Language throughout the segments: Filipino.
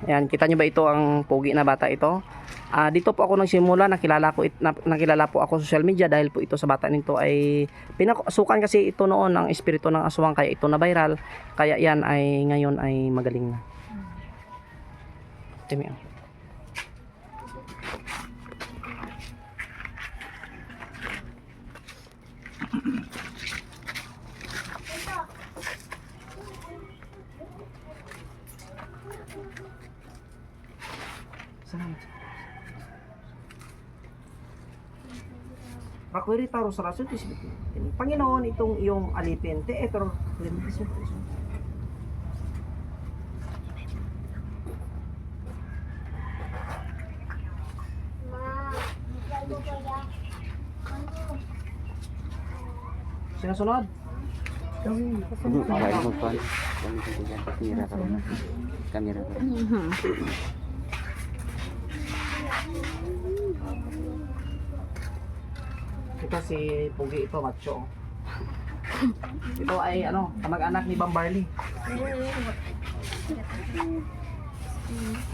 Ayan, kita nyo ba ito ang pogi na bata ito? Dito po ako nagsimula, nakilala po ako sa social media dahil po ito sa bata nito ay pinasukan kasi ito noon ang espiritu ng aswang kaya ito na viral. Kaya yan ay ngayon ay magaling na. Timi. Rakwiri taro sa raso Panginoon itong iyong alipin. Te etro. Sinasunod. Kamera. Ito si Pugi ito, macho. Ito ay ano, kamag-anak ni Bambarley.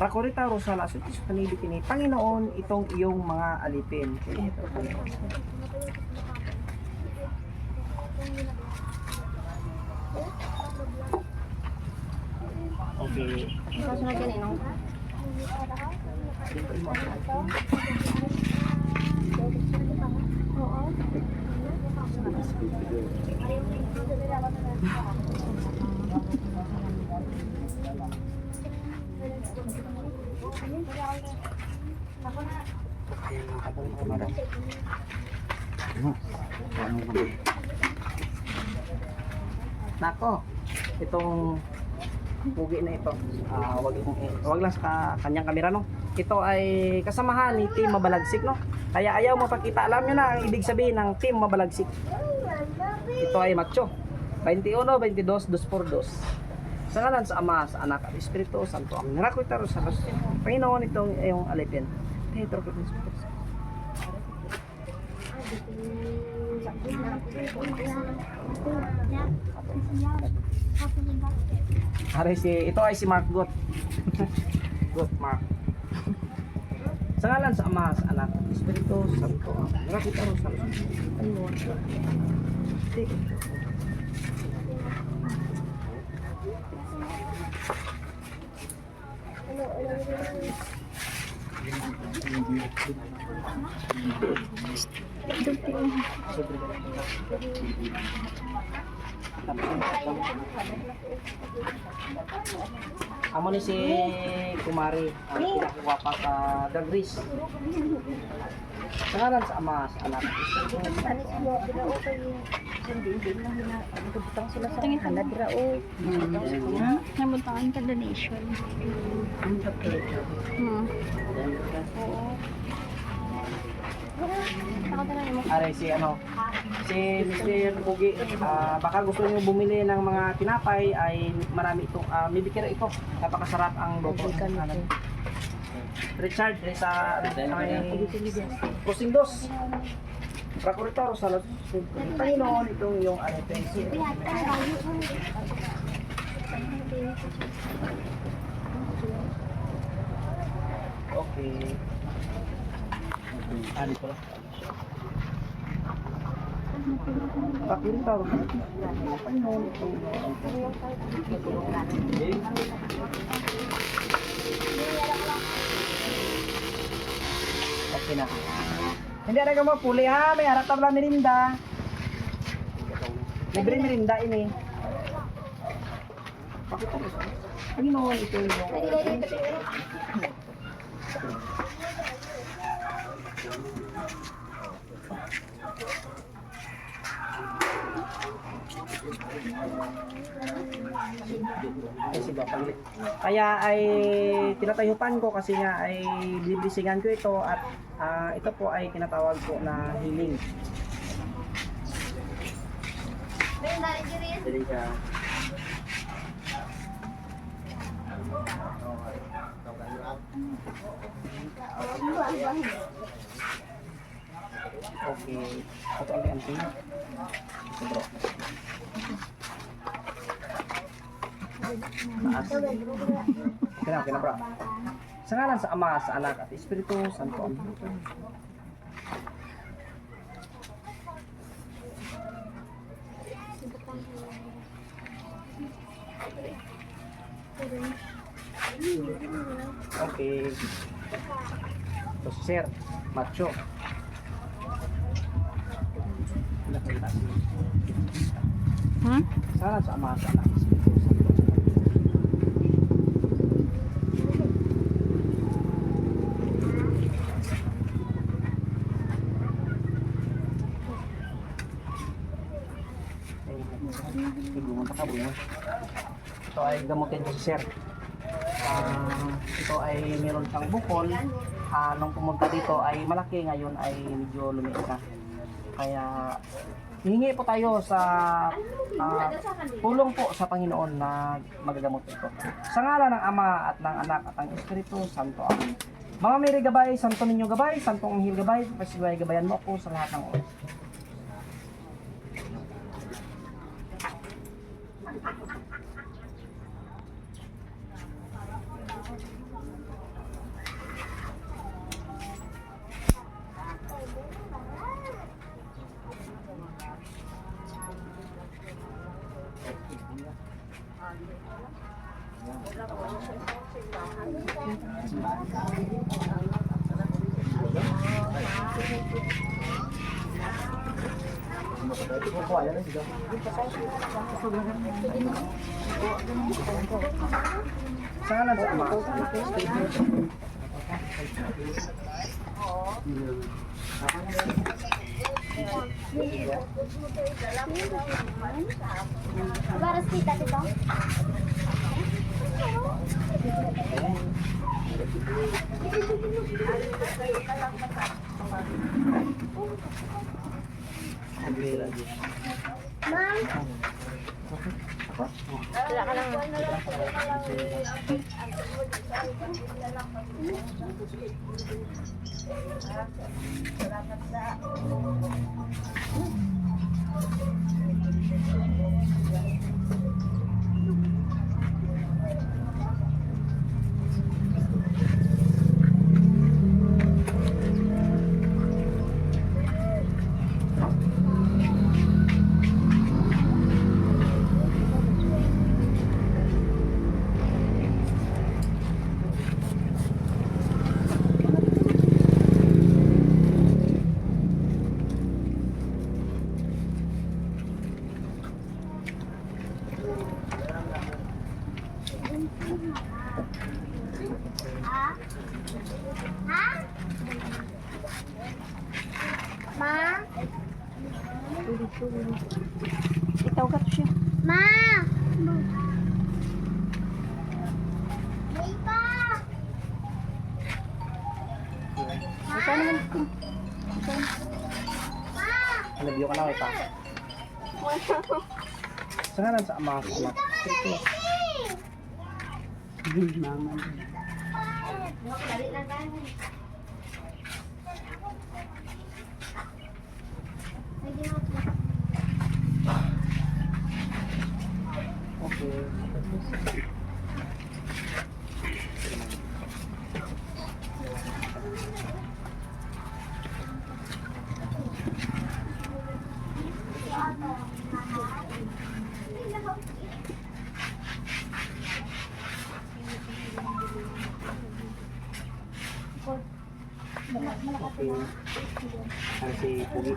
Rakorita Rosala, sutis panibig ini. Panginoon, itong iyong mga alipin. Okay. Kasunod yan eh, no? Nako, itong pugi na ito, wag lang sa kanyang kamera, no? Ito ay kasamahan ni Team Mabalagsik, no? Kaya ayaw mapakita, alam nyo na ang ibig sabihin ng Team Mabalagsik. Ito ay macho, 21, 22, 2 por 2. Sa ngalan sa Ama, sa Anak at Espiritu Santo, ang nirakwita sa Panginoon itong iyong alipin. Petro ko ito ay si Mark Gut. Gut Mark. Sa ngalan sa Ama, sa Anak at Espiritu Santo, ang nirakwita sa Panginoon. Amo ni si Kumari ang pinakuha pa sa Dagris. Sa ngalan sa Ama, sa Anak at Espiritu Tingin ka na drao. Namuntaan ka donation. Are si ano, si Mr. Pugi, baka gusto niyo bumili ng mga tinapay ay marami ito, bibigyan ito. Napakasarap ang luto. Richard, sa Kusing Dos. Prakuritor sa Panginoon itong yung ano. Okay. Dito lang. Pakuritor. Panginoon itong okay na. Hindi na ka mapuli ha, may harap tabla merinda. Libre merinda ini. Panginoon ito yung kaya ay tinatayupan ko kasi nga ay biblisingan ko ito at ito po ay tinatawag po na healing. Okay. Ito ang anting. Ito bro. Taas. Okay na bro. Sa ngalan sa Ama, sa Anak at Espiritu Santo. Amen. Okay. Ito si Sir, macho. Hmm? Sana sa Ama, sa Anak, Espiritu Santo. Ito ay gamutin ko si Sir. Ito ay meron pang bukol. Nung pumunta dito ay malaki, ngayon ay medyo lumiit na. Kaya hihingi po tayo sa tulong po sa Panginoon na magagamot ito. Sa ngalan ng Ama at ng Anak at ng Espiritu Santo. Amen. Mga Mary Gabay, Santo Niño Gabay, Santong Anghel Gabay, Pasigway Gabayan mo ako sa lahat ng oras. Sa ngalan sa Ama, sa Anak, sa Espiritu Santo. Baras kita dito. Ma'am. Wala ka lang. Ma? Itawag siya. Ma! May pa! Ito naman ito. Nabiyok ka na kita. Sa ngalan sa Ama, sa Anak, sa Espiritu. Okay. Okay. Ang si Pugi.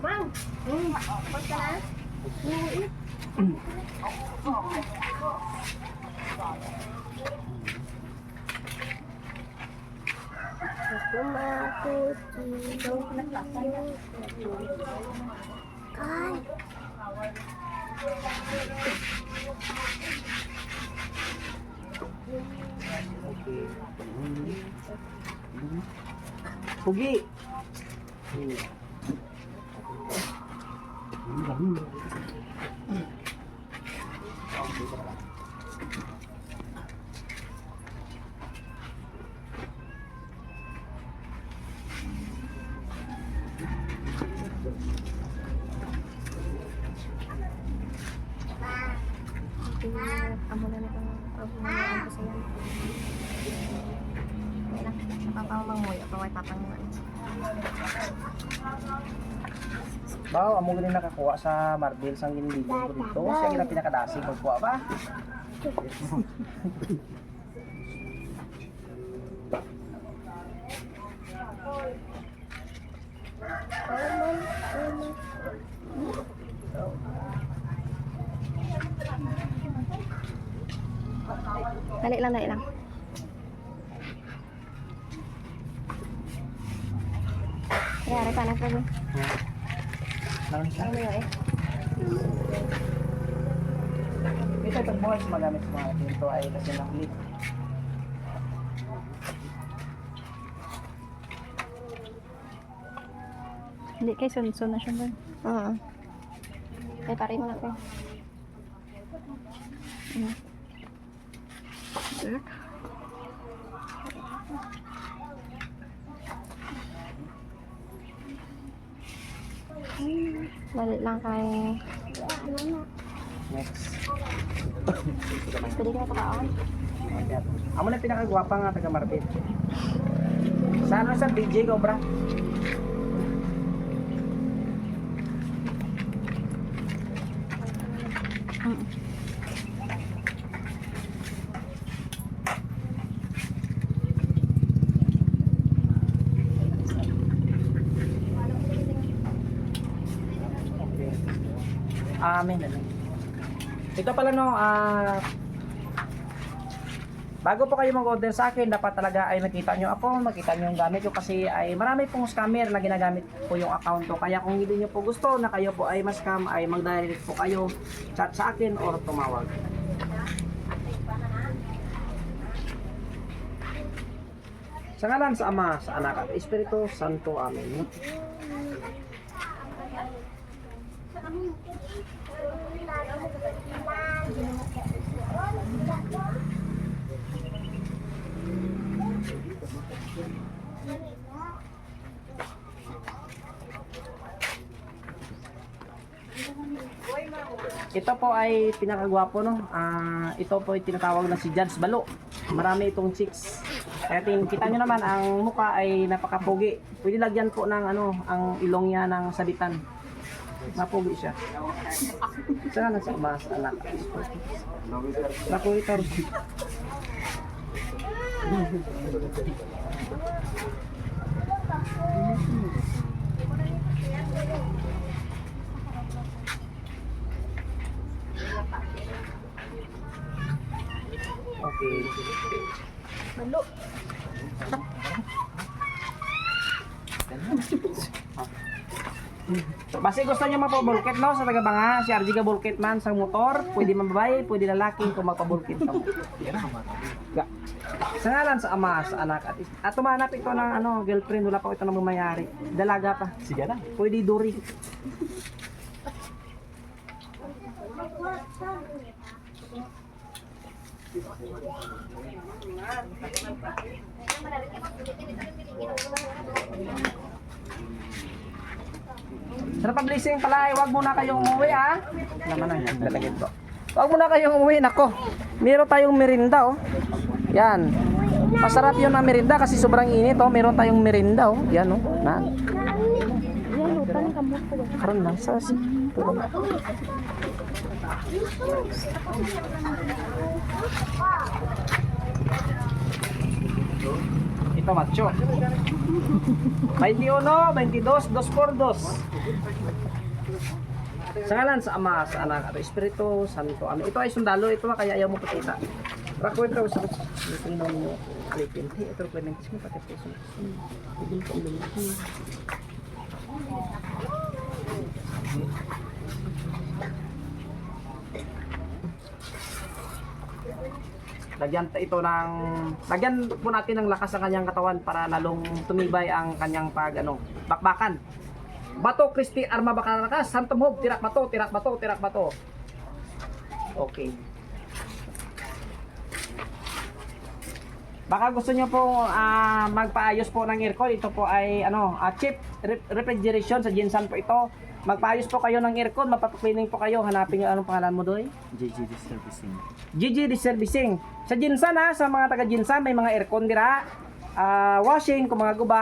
Mang! Basta na? Okay. Pugi. Amo na nito ang kasayan. Napapamangmoy ako ay papanguan. Bao, amo gani nakakuha sa marble sang giniligon ko dito. Siya gina pinakadasi pagkuha ba? Dali lang, dali lang. Kaya ka na po. Naman siya. Ano yun eh? Ito itong buhay sa magamit sa mga pinto ay kasi naklit. Hindi kay sunsun na siya ba? Oo. Kaya pare mo na ko. Dali lang kay... Next. Pwede ka na pakaon? Amo na pinakagwapa nga taga Marbit. Sa ano sa DJ Cobra? Amen. Ito pala no, bago po kayo mag-order sa akin, dapat talaga ay makita nyo ako, makita nyo yung gamit ko kasi ay marami pong scammer na ginagamit po yung account ko. Kaya kung hindi nyo po gusto na kayo po ay ma-scam, ay mag-direct po kayo, chat sa akin or tumawag. Sa ngalan sa Ama, sa Anak at Espiritu Santo. Amen. Ito po ay pinakagwapo no. Ito po ay tinatawag na si Judge Balo. Marami itong chicks. Kaya kita nyo naman ang mukha ay napakapugi. Pwede lagyan po ng ano, ang ilong niya ng sabitan. Mapugi siya. Sana sa Ama, sa Anak. Naku, ito. Okay. Malo. Basta gusto nyo magpabulkit no sa taga-banga, si RG ka bulkit man sa motor, pwede man babae, pwede lalaki kung magpabulkit ka mo. Sa ngalan sa Ama, sa Anak at tumanap ito ng ano, girlfriend, wala pa ito ng mamayari. Dalaga pa. Sige na. Pwede duri. Sa pag-blessing pala, huwag muna kayong umuwi ha. Naman na yan, lalagyan ko. Huwag muna kayong umuwi, nako. Meron tayong merinda oh. Yan. Masarap yun ang merinda kasi sobrang init oh. Meron tayong merinda oh. Yan oh. Na. Yan, lupa ng kamot ko. Karon lang sa ito macho. 21, 22, 2x2. Sa ngalan sa Ama, sa Anak at Espiritu Santo. Amen. Ito ay sundalo, ito kaya ayaw mo pakita. Rakwet raw sa tingnan mo alipin. Ito pwedeng kismo pati peso. Hindi ko ulit. Lagyan po natin ng lakas sa kanyang katawan para lalong tumibay ang kanyang bakbakan. Bato Kristi Arma Bacalaras, Santom Hope, tirak bato, tirak bato, tirak bato. Okay. Baka gusto nyo po magpaayos po ng aircon. Ito po ay cheap refrigeration sa Jinsan po ito. Magpaayos po kayo ng aircon, mapapaklining po kayo. Hanapin nyo anong pangalan mo doy? GG Servicing. GG Servicing. Sa Jinsan sa mga taga Jinsan may mga aircon dira. Washing kung mga guba,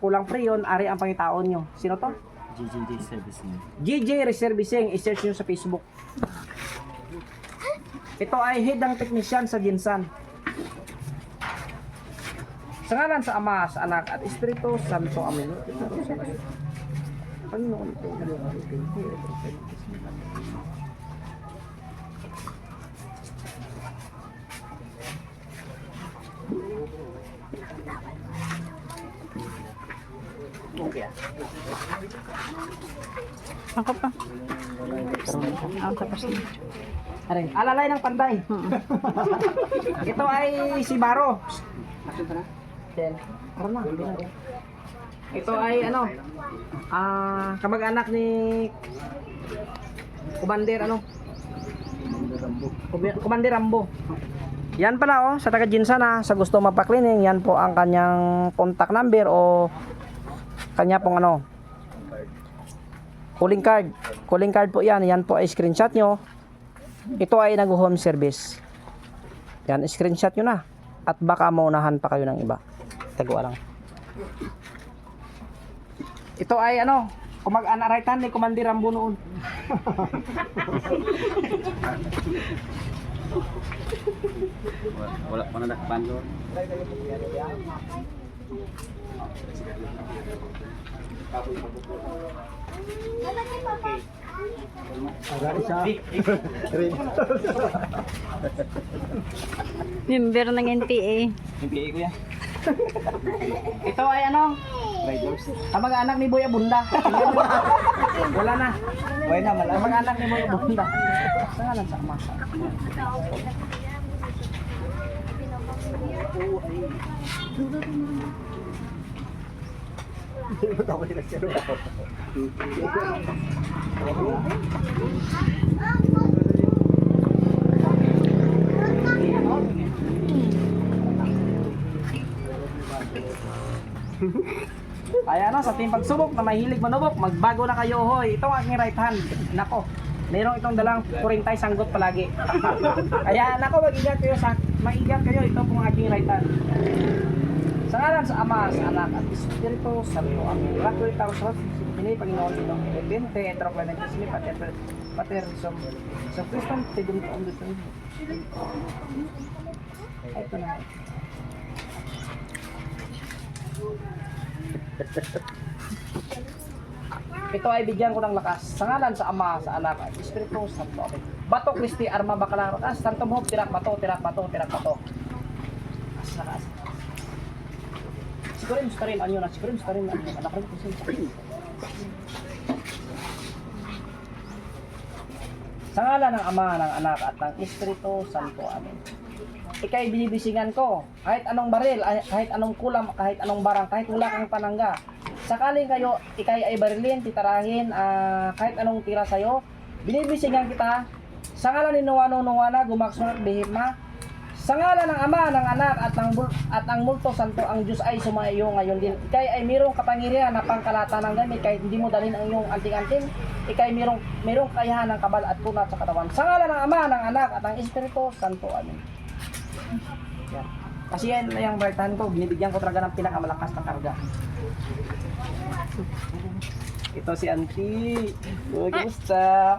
kulang preyon, ari ang pangitaon nyo. Sino to? GG Servicing. GG Reservicing, i-search nyo sa Facebook. Ito ay head ng technician sa Jinsan. Sa ngalan sa Ama, sa Anak at Espiritu Santo. Amen. Panginoon ito. Okay. Ako pa. Ako tapos na. Aray, alalay ng panday. Ito ay si Baro. Then, na. Ito ay kamag-anak ni Commander Commander Rambo. Yan pala sa taga Jinsan sa gusto mapaklining, yan po ang kanyang contact number o kanya pong calling card. Calling card po yan. Yan po ay screenshot nyo. Ito ay nag-home service. Yan, screenshot nyo na. At baka maunahan pa kayo ng iba. Taguan lang. Ito ay kumag-anaraitan ni Commander Rambo noon. Wala pa na nakapando. Member ng NPA. NPA ko yan. Ito ay Riders. kamag-anak ni Boy Abunda. Wala na. Wala na, malaman. Kamag-anak ni Boy Abunda. Sa ngalan sa Ama. Kaya sa ating pagsubok na mahilig manubok, magbago na kayo hoy. Ito ang aking right hand. Nako, mayroong itong dalang kurintay sanggot palagi. Kaya nako, mag-ingat kayo, ito pong aking right hand. Sa ngalan sa Ama, sa Anak at Espiritu Santo. Amen. Rakwil tao sa ini Panginoon itong evente, etro planet sini pater sa Kriston tidum taon dito. Ito na. Ito ay bigyan ko ng lakas. Sa ngalan sa Ama, sa Anak at Espiritu Santo. Amen. Bato Kristi Arma Bacalaras, Santom Hope, tirak bato, tirak bato, tirak bato. Lakas. Siguro yung starin anyo na, siguro yung starin anyo. Anak rin kasi sa ngalan ng Ama, ng Anak at ng Espiritu Santo. Amen. Ika'y binibisingan ko, kahit anong baril, kahit anong kulam, kahit anong barang, kahit wala kang panangga. Sakaling kayo, ika'y ay barilin, titarahin, kahit anong tira sa'yo, binibisingan kita, sa ngalan ni Nuwano-Nuwana, gumaksunat bihima, sa ngalan ng Ama, ng Anak, at ang Multo Santo, ang Diyos ay sumaiyo ngayon din. Ika'y ay mayroong kapangyarihan na pangkalata ng gamit, kahit hindi mo dalhin ang iyong anting-anting, ika'y mayroong kayahan ng kabal at kunat sa katawan. Sa ngalan ng Ama, ng Anak, at ng Espiritu Santo. Amen. Yan. Kasi yan na yung right-hand ko, binibigyan ko talaga ng pinakamalakas na karga. Ito si Auntie. Kumusta?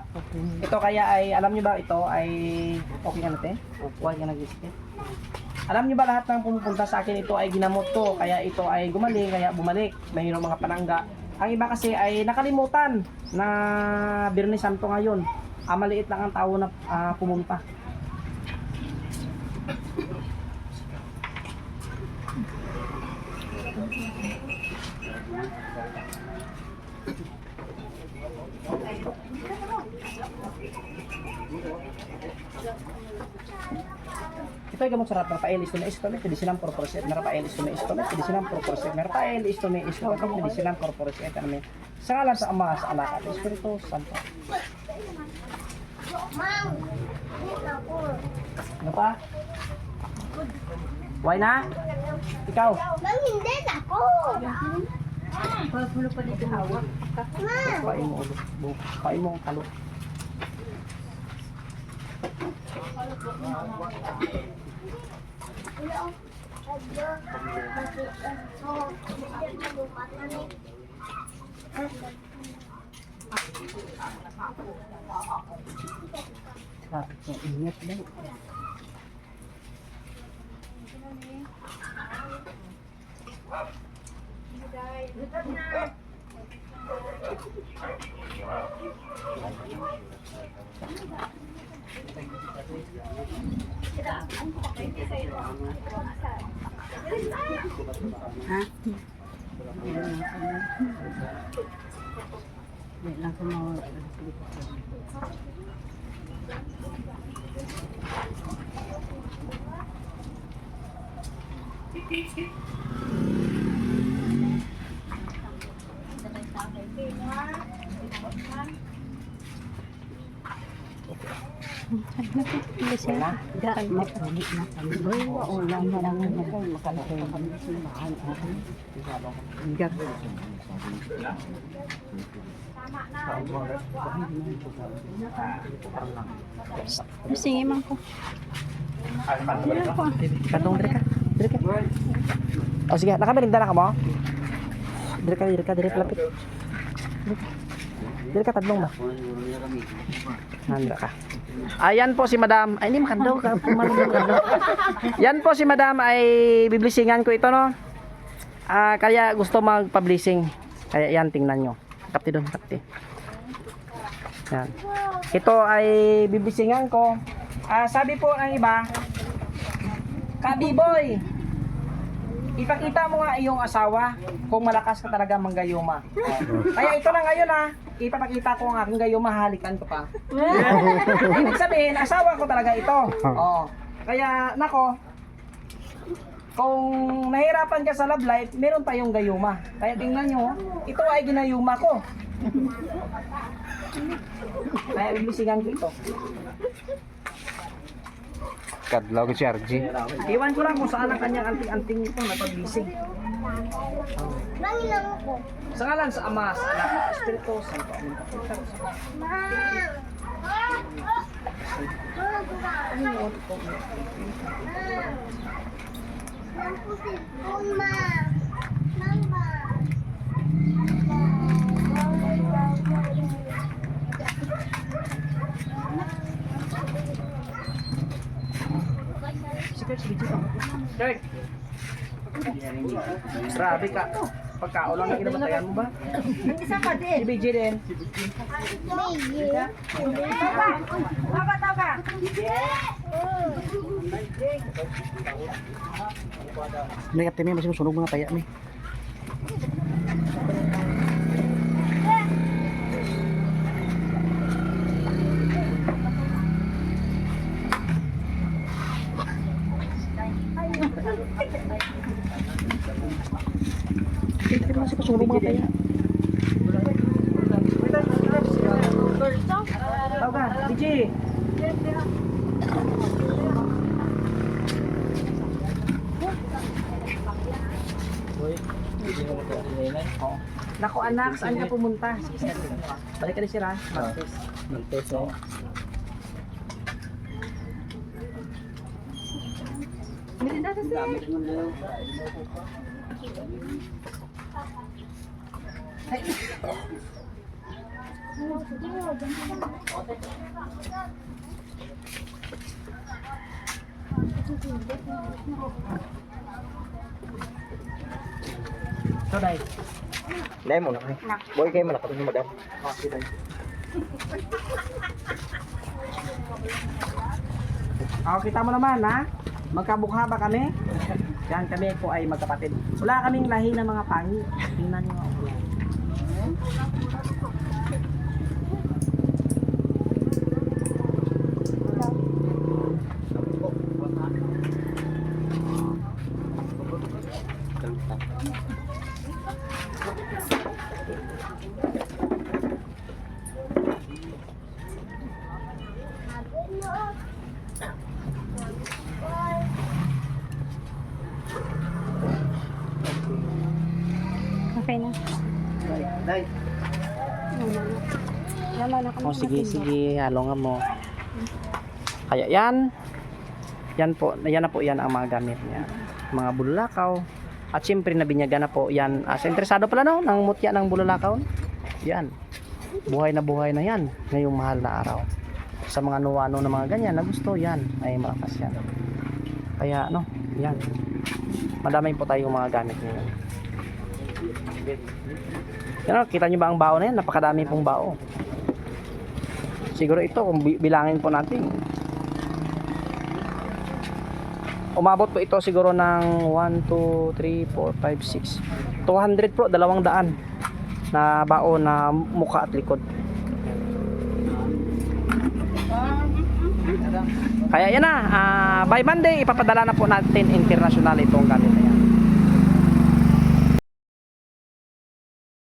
Ito kaya ay, alam niyo ba ito ay, okay ka natin? Huwag ka nag-isip. Alam niyo ba lahat ng pumupunta sa akin ito ay ginamot ko, kaya ito ay gumaling, kaya bumalik. Mayroong mga panangga. Ang iba kasi ay nakalimutan na Biyernes Santo ngayon. Maliit lang ang tao na pumunta. Ito ay gamot sarap. Rafael isto na isto. Medicinam corporis et. Rafael isto na isto. Medicinam corporis et. Rafael isto na isto. Medicinam corporis et. Sa ngalan sa Ama, sa Anak, at Espiritu Santo. Ano pa? Why na? Ikaw? Ma'am, hindi ako. Pagpulo pa dito hawak. Pain mo ulo. Pain mo ang talo. Bakit yung ingat daw? Ha? Wait lang ko mga Bilising. Gaan mo. ulang na lang ako makalaki kami simahan Ingat. Bilisingin man ko. Katong dire ka. Dire ka. O sige, nakamirinda na ka mo? Dire ka, lapit. Dire ka tadlong ba? Handa ka. Ayan po si Madam. Ay, hindi makandaw ka. Yan po si Madam ay biblisingan ko ito, no? Kaya gusto magpa-blessing. Kaya yan, tingnan nyo. Kapti doon, kapti. Yan. Ito ay biblisingan ko. Sabi po ng iba, Kabiboy, ipakita mo nga iyong asawa kung malakas ka talaga manggayuma. Kaya ito na ngayon ipapakita ko ang aking gayuma, halikan ko pa. Ibig sabihin, asawa ko talaga ito. Oh. Kaya, nako, kung nahirapan ka sa love life, meron tayong gayuma. Kaya tingnan nyo, ito ay ginayuma ko. Kaya ibisingan ko ito. Kadlaw ko si RG. Iwan ko lang kung saan ang kanyang anting-anting ito na pagbising. Mangilang ko. Sa ngalan sa Ama, sa Anak, sa Espiritu Santo. Amen. Kurt! Grabe ka. Pagkaulang na kinabatayan mo ba? Si BJ din. May kapte may masih sunog mga taya may. Kita masih kesuruh mga taya. Tahu kan? BJ. Nako anak, saan ka pumunta? Balik ka na sira. Martes. Ito dahil. Dai mo na. Boy kayo man ako ni Madam. Kita mo naman ha. Magkabukha ba kami? Yan kami po ay magkapatid. Wala kaming lahi ng mga pangi. Tingnan nyo ako. Okay na. Day. Laman ako. O sige, sige, halongan mo. Kaya yan. Yan na po yan ang mga gamit niya. Mga bululakaw. At siyempre nabinyagan na po yan. Sa interesado pala no, ng mutya ng bululakaw. Yan. Buhay na yan. Ngayong mahal na araw. Sa mga nuwano na mga ganyan na gusto yan. Ay malakas yan. Kaya no, yan. Madami po tayong mga gamit ngayon. Yan o, kita nyo ba ang bao na yan? Napakadami pong bao. Siguro ito, kung bilangin po natin, umabot po ito siguro ng 1, 2, 3, 4, 5, 6 200 po, 200 na bao na mukha at likod. Kaya yan na, by Monday ipapadala na po natin international itong gamit na yan.